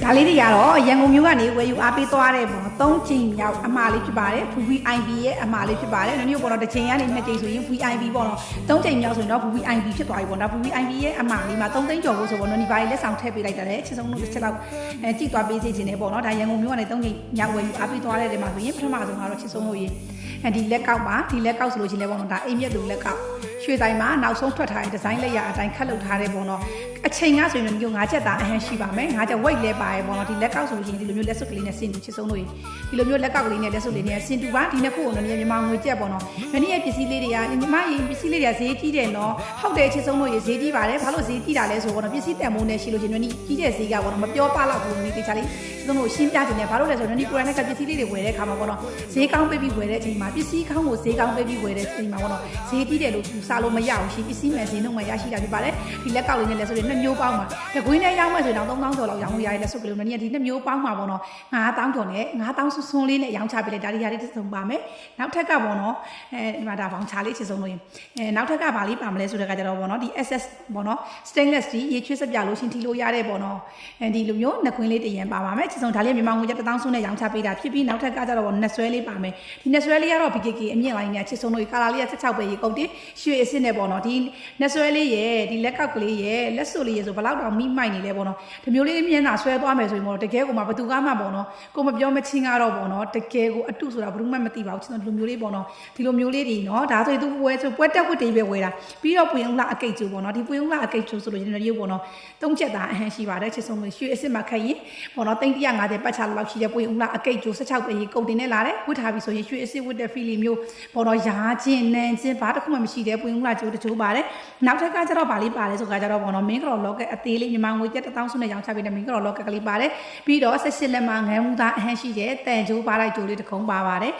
ဒါလေးတွေကတော့ရန်ကုန်မြို့ကနေဝယ်ယူအားပေးသွားတဲ့ပေါ့3ချိန်မြောက်အမှားလေးဖြစ်ပါတယ် VVIP ရဲ့အမှားလေးဖြစ်ပါတယ်။မျိုးပေါ့တော့တစ်ချိန်ကနေ2ချိန်ဆိုရင် VIP ပေါ့နော်3ချိန်မြောက်ဆိုရင်တော့ VVIP ဖြစ်သွားပြီပေါ့နော် VVIP ရဲ့အမှားလေးမှာ3သိန်းကျော်ဖို့ဆိုပေါ့နော်ဒီဘာလေးလက်ဆောင်ထည့်ပေးလိုက်တယ်ချစ်ဆုံးလို့တစ်ချက်လောက်ကြည့်သွားပေးစီခြင်းနဲ့ပေါ့နော်ဒါရန်ကုန်မြို့ကနေ3ချိန်မြောက်ဝယ်ယူအားပေးသွားတဲ့နေရာမှာဆိုရင်ပထမဆုံးကတော့ချစ်ဆုံးလို့ရေဒီလက်ကောက်ပါဒီလက်ကောက်ဆိုလို့ရှိရင်လည်းပေါ့နော်ဒါအိမ်မြက်သူလက်ကောက်ရွှေတိုင်းမှာနောက်ဆုံးထွက်ထားတဲ့ဒီဇိုင်းလက်ရအတိုင်းခတ်လုပ်ထားတဲ့ပေါ့နော်အချိန်ကဆိုရင်မျိုး9ချက်သားအဟမ်းရှိပါမယ်9ချက် weight လဲပါရပေါ့နော်ဒီလက်ကောက်ဆိုလို့ရှိရင်ဒီလိုမျိုးလက်စွပ်ကလေးနဲ့ဆင်တူချစ်ဆုံးလို့ဒီလိုမျိုးလက်ကောက်ကလေးနဲ့လက်စွပ်လေးနဲ့ဆင်တူပါဒီနှစ်ခုကိုတော့မြန်မာငွေကျပ်ပေါ့နော်ဒီနေ့ရဲ့ပစ္စည်းလေးတွေကမြန်မာရေပစ္စည်းလေးတွေကဈေးကြီးတယ်နော်ဟုတ်တယ်ချစ်ဆုံးလို့ရေဈေးကြီးပါတယ်ဘာလို့ဈေးကြီးတာလဲဆိုတော့ပစ္စည်းတန်ဖိုးနဲ့ရှိလို့ရှိရင်ဒီကြီးတဲ့ဈေးကပေါ့နော်မပြောပလောက်ဘူးဒီတေချာလေးချစ်ဆုံးလို့ရှင်းပြခြင်းနဲ့ဘာလို့လဲဆိုတော့ဒီကိုရနဲ့ကပစ္စည်းလေးတွေဝယ်တဲ့အခါမှာပေါ့နော်ဈေးကောင်းပေးပြီးဝယ်တဲ့အချိန်မှာပစ္စည်းကောင်းကိုဈေးကောင်းပေးပြီးဝယ်တဲ့အချိန်မှာပေါ့နော်ဈေးကြီးတယ်လို့ယူစားလို့မရဘူးရှိပစ္စည်းမယ်ဈေးနှုန်းမှရရှိတာဖြစ်ပါတယ်ဒီလက်ကောက်လေးနဲ့လက်စွပ်လေးနှစ်မျိုးပေါင်းမှာတကွင်းနဲ့ရောင်းမယ်ဆိုရင်တော့3000ကျော်လောက်ရောင်းလို့ရတဲ့လက်စွပ်ကလေးနဲ့ဒီနှစ်မျိုးပေါင်းမှာပေါ့နော်9000ကျော်နဲ့9000စွန်းလေးနဲ့ရောင်းချပေးလိုက်ဒါတွေဟာလေးတစ်စုံပါမယ်နောက်ထပ်ကပေါ့နော်ဒီမှာဒါဘောင်ချလေးချစ်ဆုံးလို့ရင်နောက်ထပ်ကဘာလေးပါမလဲဆိုတဲ့ကကြတော့ပေါ့နော်ဒီ SS ပေါ့နော် stainless steel ရေချွေးစပြလို့ရှင်ထီလို့ရတဲ့ပေါ့နော်ဒီလိုမျိုးနှစ်ခွင်းလေးတရံပါပါမယ်ချစ်ဆုံးဒါလေးမြန်မာငွေကျပ်1000စွန်းနဲ့ရောင်းချပေးတာဖြစ်ပြီးနောက်ထပ်ကကြတော့နှစ်ဆွဲလေးပါမယ်ဒီနှစ်ဆွဲလေးကတော့ BKK အမြင့်ပိုင်းနဲ့ချစ်ဆုံးလို့ကာလာလေးက16ပဲရေကုန်တင်ရွှေအစ်စ်နဲ့ပေါ့နော်ဒီနှစ်ဆွဲလေးရဲ့ဒီလက်ကောက်ကလေးရဲ့လက်စွပ်လေးရဲ့ဆိုဘလောက်တောင်မိမိုက်နေလဲပေါ့နော်ဒီမျိုးလေးမျက်နှာဆွဲသွားမယ်ဆိုရင်ပေါ့တကယ်ကိုမှဘသူကမှပေါ့နော်ကိုမပြောမချင်းကတော့ပေါ့နော်တကယ်ကိုအတုဆိုတာဘယ်သူမှမသိပါဘူးချစ်ဆုံးဒီလိုမျိုးလေးပေါ့နော်ဒီလိုမျိုးလေးတွေနော်ဒါဆိုရင်သူပွဲဆိုပွဲတက်ဝတ်တွေပဲဝယ်တာပြီးတော့ပွေုံလာအကိတ်ကျိုးပေါ့နော်ဒီပွေုံလာအကိတ်ကျိုးဆိုလို့ရုပ်ပေါ့နော်3ချက်သားအဟမ်းရှိပါတယ်ချစ်ဆုံးလို့ရွှေအစ်စ်မှာခက်ရင်ပေါ့နော်350ပတ်ချလောက်ရှိတဲ့ပွေုံလာအကိတ်ကျိုး16ပဲရေကုန်တင်နဲ့လာတယ်ဝတ်ထားပြီဆိုရင်ရွှေအစ်စ်ဝတ်တဲ့ feeling မျိုးပေါ့နော်ရာချင်းနန်းချင်းဘာတစ်ခုမှမရှိတဲ့ပွေုံလာကျိုးတချို့ပါတယ်နောက်ထပ်ကကျတော့ဗာလေးပါတယ်ဆိုကြတော့ပေါ့နော်မင်းကတော် locket အသေးလေးမြန်မာငွေကျပ်1000စွန်းနဲ့ရောင်းချပေးတဲ့မင်းကတော် locket ကလေးပါတယ်ပြီးတော့16လက်မှာငန်းဦးသားအဟမ်းရှိတဲ့တန်ကျိုးပါလိုက်ကျိုးလေးတစ်ခုံပါပါတယ်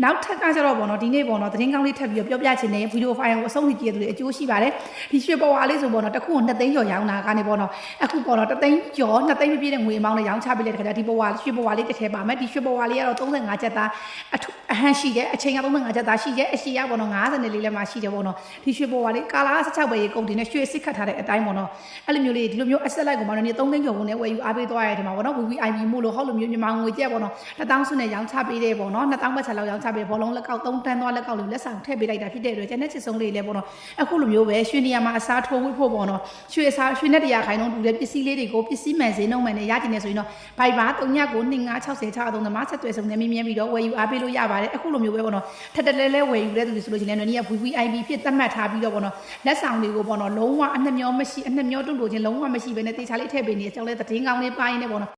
နောက်ထပ်ကကျတော့ပေါ့နော်ဒီနေ့ပေါ့နော်သတင်းကောင်းလေးထပ်ပြီးပြောပြချင်တဲ့ဗီဒီယိုဖိုင်ကိုအဆုံးထိကြည့်ရတဲ့အကျိုးရှိပါတယ်ဒီရွှေပေါ်ဝါလေးဆိုပေါ့နော်တစ်ခုကို2သိန်းကျော်ရောင်းတာကနေပေါ့နော်အခုပေါ့နော်3သိန်းကျော်2သိန်းပြည့်တဲ့ငွေအမောင်းနဲ့ရောင်းချပေးတဲ့ခါကျဒီပေါ်ဝါရွှေပေါ်ဝါလေးတစ်ထည့်ပါမယ်ဒီရွှေပေါ်ဝါလေးကတော့35ကျပ်သားအဟမ်းရှိတဲ့အချိန်က35ကျပ်သားရှိတဲ့အရှိရပေါ့နော်54လေးလက်မှာရှိတယ်ပေါ့နော်ဒီရွှေပေါ်ဝါလေးကာလာ16ပဲရေကုန်တင်နဲ့ရွှေစစ်ခတ်ထားတဲ့အတိုင်းပေါ့နော်အဲ့လိုမျိုးလေးဒီလိုမျိုးအဆက်လိုက်ကိုမှတော့3သိန်းကျော်ဝင်နဲ့ဝယ်ယူအားပေးသွားရတယ်ဒီမှာပေါ့နော် VVIP မို့လို့ဟောက်လိုမျိုးမြန်မာငွေကျပ်ပေါ့နော်1000စွန်းနဲ့ရောင်းချပေးတယ်ပေါ့နော်2000ပတ်ချလောက်ရောင်းချပေးဘောလုံးလက်ကောက်3တန်းသွားလက်ကောက်လေးလက်ဆောင်ထည့်ပေးလိုက်တာဖြစ်တဲ့အတွက်ကျန်တဲ့ချစ်ဆုံးလေးလည်းပေါ့နော်အခုလိုမျိုးပဲရွှေနေရာမှာအစားထိုးဝတ်ဖို့ပေါ့နော်ရွှေနဲ့100ခိုင်နှုန်းတူတဲ့ပစ္စည်းလေးတွေကိုပစ္စည်းမှန်ဈေးနှုန်းမှန်နဲ့ရကြနေဆိုရင်တော့ဘိုက်ပါ396063သမားဆက်သွယ်ဆုံးနဲ့မြင်ပြီးတော့ဝယ်ယူအားပေးလို့ရပါတယ်အခုလိုမျိုးပဲပေါ့နော်ထက်တလဲလဲဝယ်ယူတဲ့သူတွေဆိုလို့ရှိရင်လည်း VVIP ဖြစ်သတ်မှတ်ထားပြီးတော့ပေါ့နော်လက်ဆောင်တွေကိုပေါ့နော်လုံးဝအနှမျောမရှိအနှမျောတွန့်တိုခြင်းလုံးဝမရှိဘဲနဲ့တေချာလေးထည့်ပေးနေတဲ့အကြောင်းလဲသတင်းကောင်းလေးပိုင်းနေပေါ့နော်